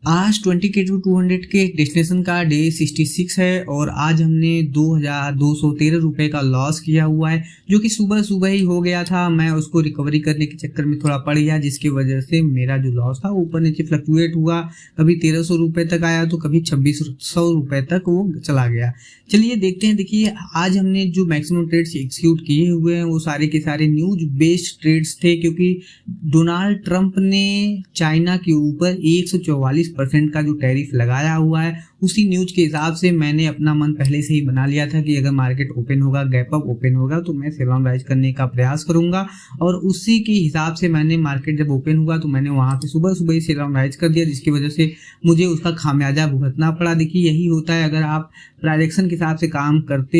आज 20 के टू 200 के डेस्टिनेशन का डे 66 है और आज हमने 2213 रुपए का लॉस किया हुआ है, जो कि सुबह सुबह ही हो गया था। मैं उसको रिकवरी करने के चक्कर में थोड़ा पड़ गया, जिसकी वजह से मेरा जो लॉस था ऊपर नीचे फ्लक्चुएट हुआ। कभी 1300 रुपए तक आया तो कभी 2600 रुपए तक वो चला गया। चलिए देखते हैं। देखिए, आज हमने जो मैक्सिमम ट्रेड्स एग्जीक्यूट किए हुए हैं वो सारे के सारे न्यूज बेस्ड ट्रेड्स थे, क्योंकि डोनाल्ड ट्रंप ने चाइना के ऊपर 144% का जो टैरिफ लगाया हुआ है, उसी न्यूज के हिसाब से मैंने अपना मन पहले से ही बना लिया था कि अगर मार्केट ओपन होगा, गैप अप ओपन होगा, तो मैं सेल ऑन राइज करने का प्रयास करूंगा। और उसी के हिसाब से मैंने मार्केट जब ओपन हुआ तो मैंने वहां पे सुबह सुबह ही सेल ऑन राइज कर दिया, जिसकी वजह से मुझे उसका खामियाजा भुगतना पड़ा। देखिए, यही होता है अगर आप प्रेडिक्शन के हिसाब से काम करते।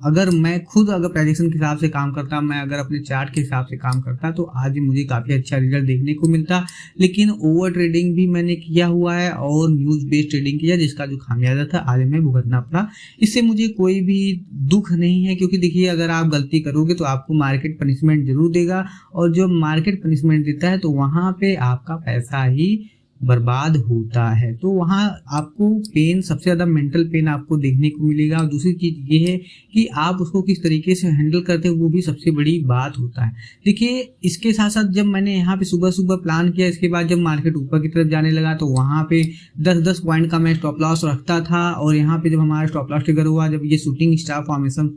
अगर मैं खुद प्रेडिक्शन के हिसाब से काम करता, मैं अगर अपने चार्ट के हिसाब से काम करता, तो आज भी मुझे काफी अच्छा रिजल्ट देखने को मिलता। लेकिन ओवर ट्रेडिंग भी मैंने किया हुआ है और न्यूज बेस्ड ट्रेडिंग किया, जिसका जो खामियाजा था आज हमें भुगतना पड़ा। इससे मुझे कोई भी दुख नहीं है, क्योंकि देखिए, अगर आप गलती करोगे तो आपको मार्केट पनिशमेंट जरूर देगा, और जब मार्केट पनिशमेंट देता है तो वहां पे आपका पैसा ही बर्बाद होता है। तो वहां आपको पेन, सबसे ज्यादा मेंटल पेन आपको देखने को मिलेगा। और दूसरी चीज ये है कि आप उसको किस तरीके से हैंडल करते हैं, वो भी सबसे बड़ी बात होता है। देखिए, इसके साथ साथ जब मैंने यहाँ पे सुबह सुबह प्लान किया, इसके बाद जब मार्केट ऊपर की तरफ जाने लगा तो वहां पे 10-10 पॉइंट का मैं स्टॉप लॉस रखता था। और यहाँ पे जब हमारा स्टॉप लॉस ट्रिगर हुआ, जब ये शूटिंग स्टार फॉर्मेशन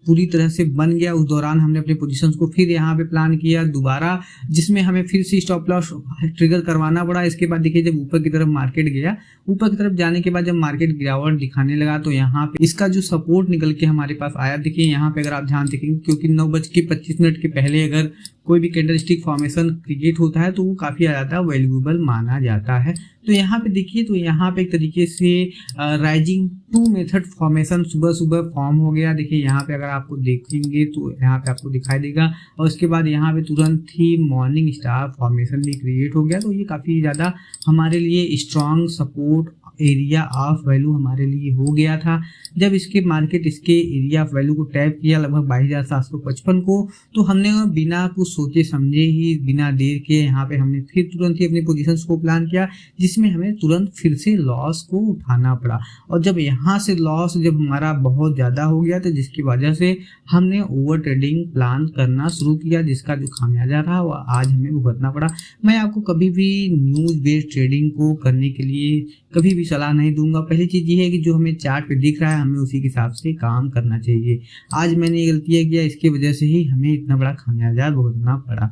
पूरी तरह से बन गया, उस दौरान हमने अपने पोजीशंस को फिर यहाँ पे प्लान किया दोबारा, जिसमें हमें फिर से स्टॉप लॉस ट्रिगर करवाना पड़ा। इसके बाद देखिए, जब ऊपर की तरफ मार्केट गया, ऊपर की तरफ जाने के बाद जब मार्केट गिरावट दिखाने लगा तो यहाँ पे इसका जो सपोर्ट निकल के हमारे पास आया। देखिए, यहाँ पे अगर आप ध्यान देखेंगे, क्योंकि 9:25 के पहले अगर कोई भी कैंडलस्टिक फॉर्मेशन क्रिएट होता है तो वो काफी ज्यादा वैल्यूएबल माना जाता है। तो यहाँ पे देखिए, तो यहाँ पे एक तरीके से राइजिंग 2 मेथड फॉर्मेशन सुबह सुबह फॉर्म हो गया। देखिए, यहाँ पे अगर आपको देखेंगे तो यहाँ पे आपको दिखाई देगा, और उसके बाद यहाँ पे तुरंत ही मॉर्निंग स्टार फॉर्मेशन भी क्रिएट हो गया। तो ये काफी ज्यादा हमारे लिए strong support area of value हमारे लिए हो गया था। जब इसके मार्केट इसके एरिया ऑफ वैल्यू को टैप किया लगभग 22,755 को, तो हमने बिना कुछ सोचे समझे ही, बिना देर के यहाँ पे हमने फिर तुरंत ही अपनी पोजीशंस को प्लान किया, जिसमें हमें तुरंत फिर से लॉस को उठाना पड़ा। और जब यहाँ से लॉस जब हमारा बहुत ज्यादा हो गया, तो जिसकी वजह से हमने ओवर ट्रेडिंग प्लान करना शुरू किया, जिसका जो खामियाजा रहा वो आज हमें भुगतना पड़ा। मैं आपको कभी भी न्यूज बेस्ड ट्रेडिंग को करने के लिए कभी भी सलाह नहीं दूंगा। पहली चीज ये है कि जो हमें चार्ट पे दिख रहा है, हमें उसी के हिसाब से काम करना चाहिए। आज मैंने ये गलतियां किया, इसकी वजह से ही हमें इतना बड़ा खामियाजा भुगतना पड़ा।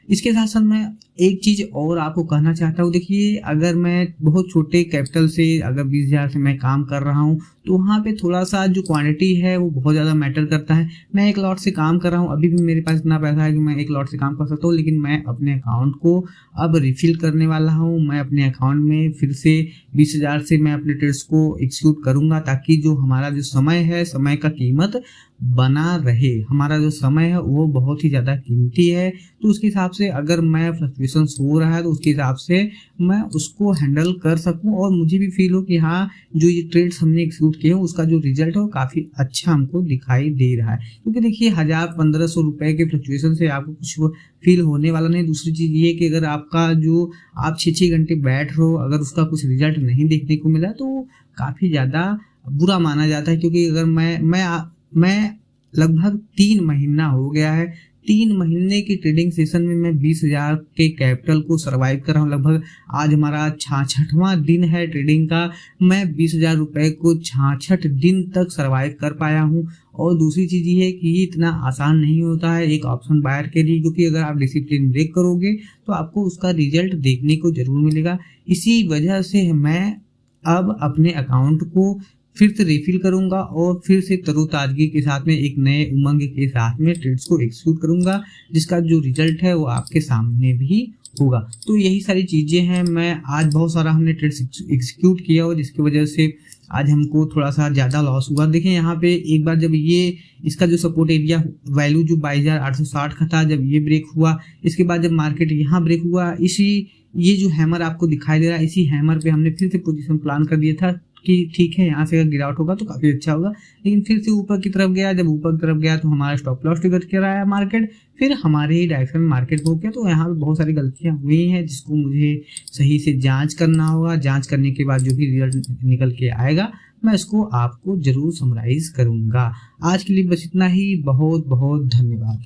इसके साथ साथ मैं एक चीज और आपको कहना चाहता हूँ। देखिए, अगर मैं बहुत छोटे कैपिटल से, अगर 20,000 से मैं काम कर रहा हूँ, तो वहाँ पे थोड़ा सा जो क्वांटिटी है वो बहुत ज़्यादा मैटर करता है। मैं एक लॉट से काम कर रहा हूँ, अभी भी मेरे पास इतना पैसा है कि मैं एक लॉट से काम कर सकता हूँ, लेकिन मैं अपने अकाउंट को अब रिफिल करने वाला हूँ। मैं अपने अकाउंट में फिर से 20,000 से मैं अपने ट्रेड्स को एग्जीक्यूट करूँगा, ताकि जो हमारा जो समय है, समय का कीमत बना रहे। हमारा जो समय है वो बहुत ही ज़्यादा कीमती है, तो उसके हिसाब से अगर मैं फ्लक्चुएशन हो रहा है तो उसके हिसाब से मैं उसको हैंडल कर सकूं, और मुझे भी फील हो कि हाँ, जो ये ट्रेड्स हमने एग्जीक्यूट किए हैं उसका जो रिजल्ट है वो काफ़ी अच्छा हमको दिखाई दे रहा है। क्योंकि देखिए, 1,000-1,500 रुपए के फ्लक्चुएशन से आपको कुछ फील होने वाला नहीं। दूसरी चीज़ ये है कि अगर आपका जो आप 6-6 घंटे बैठ रहे हो, अगर उसका कुछ रिजल्ट नहीं देखने को मिला तो काफ़ी ज़्यादा बुरा माना जाता है। क्योंकि अगर मैं लगभग 3 महीना हो गया है, 3 महीने की ट्रेडिंग सेशन में मैं 20,000 के कैपिटल को सरवाइव कर रहा हूँ। लगभग आज हमारा 66वां दिन है ट्रेडिंग का। मैं 20,000 रुपए को 66 दिन तक सरवाइव कर पाया हूँ। और दूसरी चीज ये है कि इतना आसान नहीं होता है एक ऑप्शन बायर के लिए, क्योंकि अगर आप डिसिप्लिन ब्रेक करोगे तो आपको उसका रिजल्ट देखने को जरूर मिलेगा। इसी वजह से मैं अब अपने अकाउंट को फिर से रिफिल करूंगा और फिर से तरोताजगी के साथ में, एक नए उमंग के साथ में ट्रेड्स को एग्जीक्यूट करूंगा, जिसका जो रिजल्ट है वो आपके सामने भी होगा। तो यही सारी चीजें हैं। मैं आज बहुत सारा हमने ट्रेड्स एग्जीक्यूट किया और जिसकी वजह से आज हमको थोड़ा सा ज्यादा लॉस हुआ। देखिए, यहाँ पे एक बार जब ये इसका जो सपोर्ट एरिया वैल्यू जो 22,860 का था, जब ये ब्रेक हुआ, इसके बाद जब मार्केट यहाँ ब्रेक हुआ, ये जो हैमर आपको दिखाई दे रहा है, इसी हैमर पे हमने फिर से पोजीशन प्लान कर दिया था कि ठीक है यहाँ से अगर गिरावट होगा तो काफ़ी अच्छा होगा, लेकिन फिर से ऊपर की तरफ गया। जब ऊपर की तरफ गया तो हमारा स्टॉप लॉस ट्रिगर कर आया मार्केट, फिर हमारे ही डायरेक्शन में मार्केट हो गया। तो यहाँ पे बहुत सारी गलतियाँ हुई हैं जिसको मुझे सही से जांच करना होगा। जांच करने के बाद जो भी रिजल्ट निकल के आएगा मैं इसको आपको ज़रूर समराइज़ करूँगा। आज के लिए बस इतना ही। बहुत बहुत धन्यवाद।